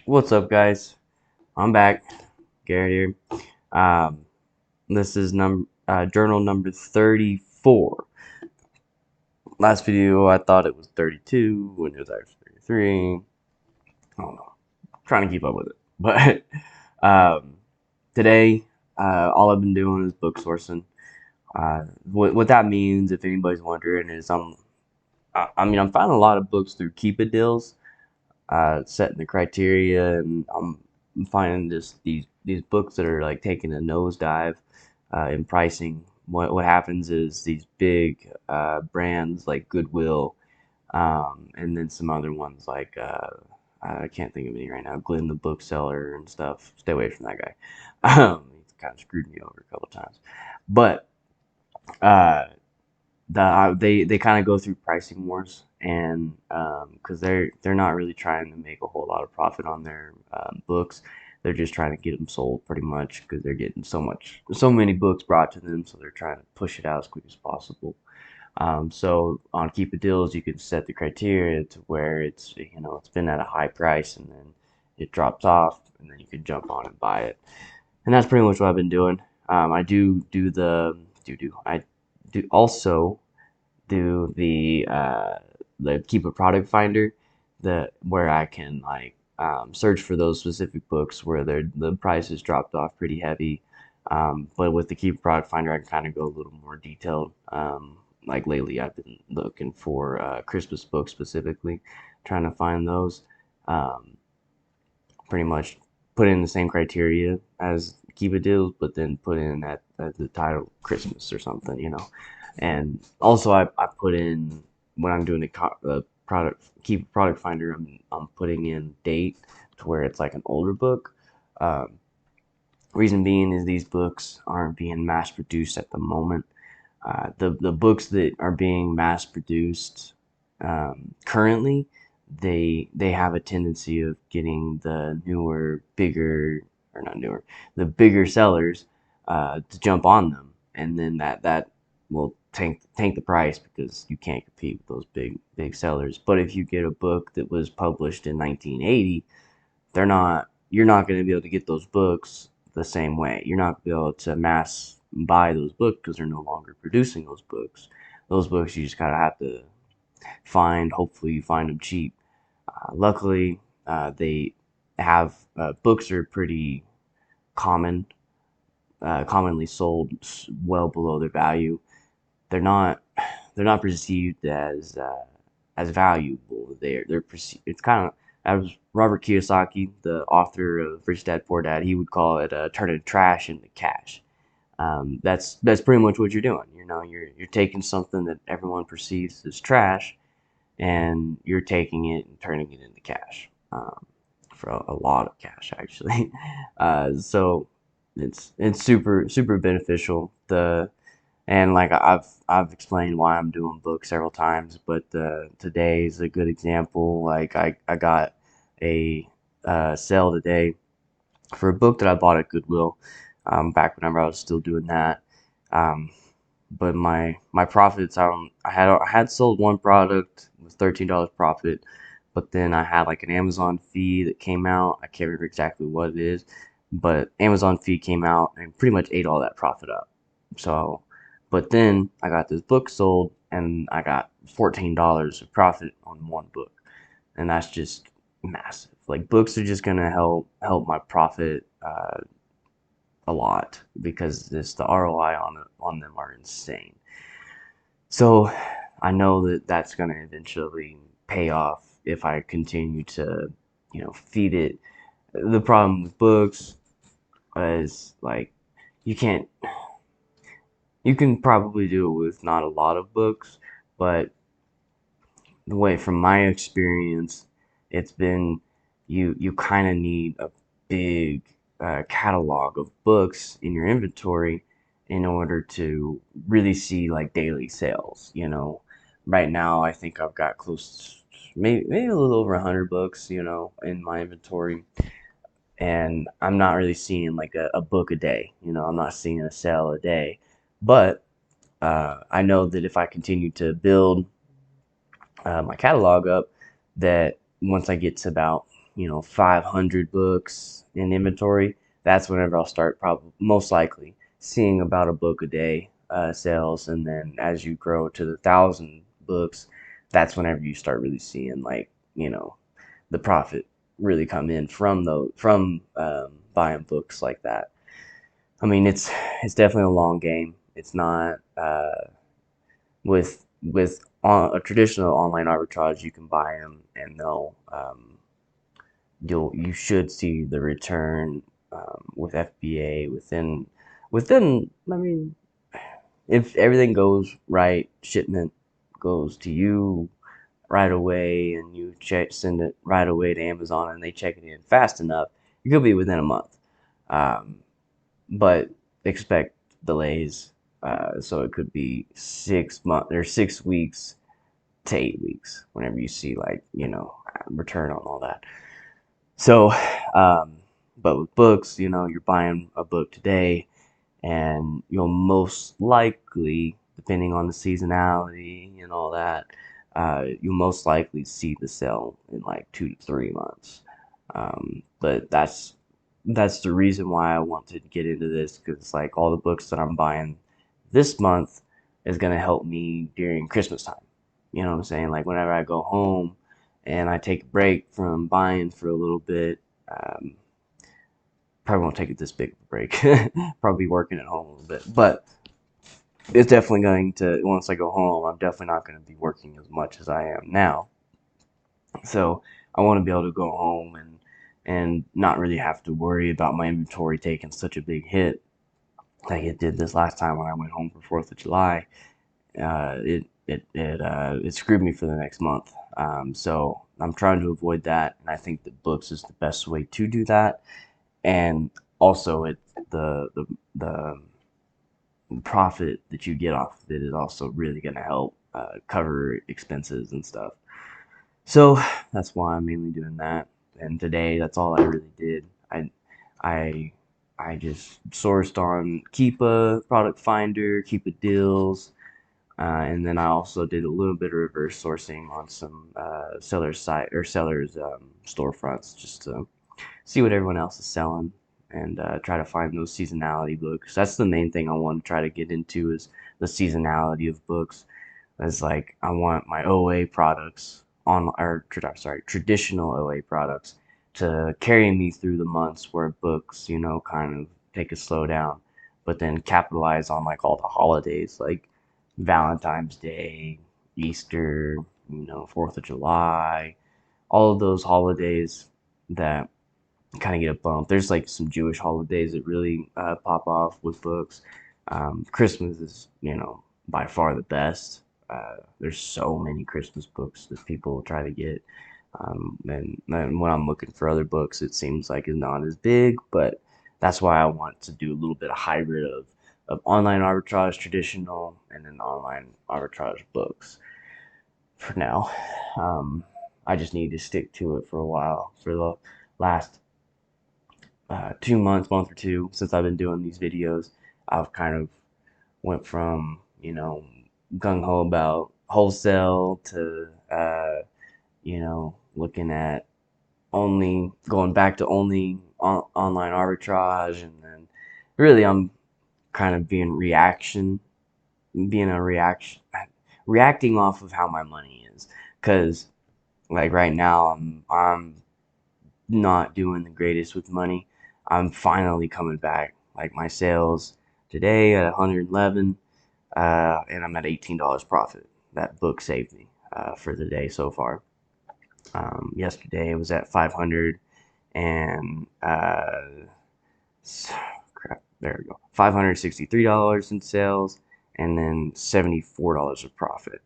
What's up, guys? I'm back. Garrett here. This is journal number 34. Last video, I thought it was 32 when it was actually 33. I don't know. Trying to keep up with it. But today, all I've been doing is book sourcing. What that means, if anybody's wondering, is I'm finding a lot of books through Keep It Deals, setting the criteria, and I'm finding just these books that are like taking a nosedive in pricing. What happens is these big brands like Goodwill, and then some other ones like I can't think of any right now. Glenn the Bookseller and stuff. Stay away from that guy. He's kind of screwed me over a couple times, but uh, they kind of go through pricing wars, and because they're not really trying to make a whole lot of profit on their books. They're just trying to get them sold pretty much because they're getting so many books brought to them, so they're trying to push it out as quick as possible. So on Keep It Deals, you can set the criteria to where it's been at a high price, and then it drops off, and then you can jump on and buy it. And that's pretty much what I've been doing. I do also do the Keep a Product Finder, where I can like search for those specific books where the prices dropped off pretty heavy. But with the Keep a Product Finder, I can kind of go a little more detailed. Like lately, I've been looking for Christmas books specifically, trying to find those. Um, Pretty much put in the same criteria as Keep It Deals, but then put in at the title Christmas or something. And also, I put in when I'm doing the product Keep Product Finder, I'm putting in date to where it's like an older book. Um, Reason being is these books aren't being mass produced at the moment. The books that are being mass produced currently, they have a tendency of getting the newer, bigger, or not newer, the bigger sellers to jump on them, and then that will tank the price because you can't compete with those big sellers. But if you get a book that was published in 1980, you're not going to be able to get those books the same way. You're not going to be able to mass buy those books because they're no longer producing those books. Those books you just kind of have to find. Hopefully, you find them cheap. Luckily, they have books are pretty common, commonly sold well below their value. They're not they're not perceived as valuable. They're perceived. It's kind of as Robert Kiyosaki, the author of Rich Dad Poor Dad, he would call it turning trash into cash. That's pretty much what you're doing. You're taking something that everyone perceives as trash, and you're taking it and turning it into cash, for a lot of cash actually. So it's super beneficial. The and like I've explained why I'm doing books several times, but today is a good example. Like I got a sale today for a book that I bought at Goodwill, back whenever I was still doing that. Um, but my profits, I had sold one product with $13 profit, but then I had like an Amazon fee that came out. I can't remember exactly what it is, but Amazon fee came out and pretty much ate all that profit up. So, but then I got this book sold and I got $14 of profit on one book, and that's just massive. Like books are just gonna help my profit a lot because the ROI on them are insane. So I know that that's going to eventually pay off if I continue to, feed it. The problem with books is like you can't. You can probably do it with not a lot of books, but the way from my experience, it's been you kind of need a big catalog of books in your inventory in order to really see like daily sales. Right now I think I've got close maybe a little over 100 books, in my inventory, and I'm not really seeing like a book a day. I'm not seeing a sale a day, but I know that if I continue to build my catalog up, that once I get to about 500 books in inventory, that's whenever I'll start probably most likely seeing about a book a day sales. And then as you grow to the 1,000 books, that's whenever you start really seeing like, the profit really come in from buying books like that. I mean, it's definitely a long game. It's not with a traditional online arbitrage. You can buy them and you should see the return with FBA within. I mean, if everything goes right, shipment goes to you right away, and you send it right away to Amazon, and they check it in fast enough, it could be within a month. Um, but expect delays. So it could be 6 months or 6 weeks to 8 weeks whenever you see like return on all that. So, um, but with books, you're buying a book today, and you'll most likely, depending on the seasonality and all that, you'll most likely see the sale in like 2 to 3 months. But that's the reason why I want to get into this, because like all the books that I'm buying this month is gonna help me during Christmas time. You know what I'm saying? Like whenever I go home and I take a break from buying for a little bit, um, probably won't take it this big of a break. Probably working at home a little bit, but it's definitely going to. Once I go home, I'm definitely not going to be working as much as I am now. So I want to be able to go home and not really have to worry about my inventory taking such a big hit like it did this last time when I went home for Fourth of July. It screwed me for the next month. So I'm trying to avoid that, and I think that books is the best way to do that. And also, the profit that you get off of it is also really going to help cover expenses and stuff. So that's why I'm mainly doing that. And today, that's all I really did. I I just sourced on Keepa, Product Finder, Keepa Deals, and then I also did a little bit of reverse sourcing on some sellers site or sellers storefronts, just to see what everyone else is selling, and try to find those seasonality books. That's the main thing I want to try to get into, is the seasonality of books. It's like I want my OA products on, or sorry, traditional OA products to carry me through the months where books, kind of take a slow down, but then capitalize on like all the holidays, like Valentine's Day, Easter, Fourth of July, all of those holidays that kind of get a bump. There's like some Jewish holidays that really pop off with books. Christmas is, by far the best. There's so many Christmas books that people try to get. And when I'm looking for other books, it seems like it's not as big, but that's why I want to do a little bit of hybrid of online arbitrage, traditional, and then online arbitrage books for now. Um, I just need to stick to it for a while. For the last 2 months, month or two since I've been doing these videos, I've kind of went from, gung ho about wholesale to, looking at only going back to only online arbitrage. And then really I'm kind of being a reacting off of how my money is. Because like right now, I'm not doing the greatest with money. I'm finally coming back. Like my sales today at 111, and I'm at $18 profit. That book saved me for the day so far. Yesterday it was at 500 and crap. There we go. $563 in sales, and then $74 of profit.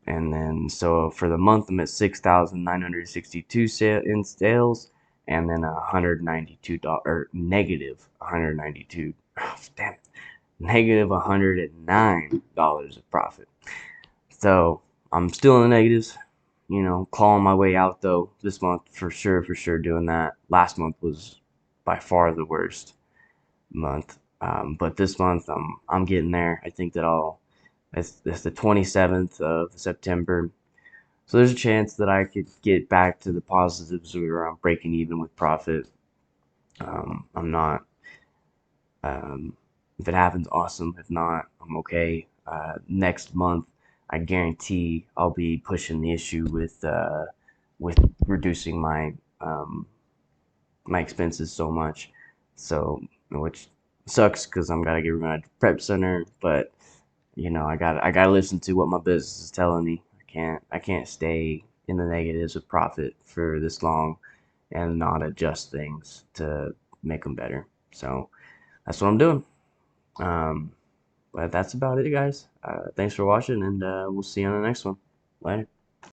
And then so for the month, I'm at 6,962 in sales, and then $192 or negative 192. Oh, damn it, negative $109 of profit. So I'm still in the negatives. Clawing my way out though this month for sure doing that. Last month was by far the worst month, but this month I'm getting there. I think that it's the 27th of September. So there's a chance that I could get back to the positives where I'm breaking even with profit. I'm not. Um, if it happens, awesome. If not, I'm okay. Next month, I guarantee I'll be pushing the issue with reducing my expenses so much. So, which sucks because I'm gotta get rid of my prep center, but I gotta listen to what my business is telling me. I can't stay in the negatives of profit for this long and not adjust things to make them better. So that's what I'm doing. Um, but that's about it, guys. Thanks for watching, and we'll see you on the next one. Later.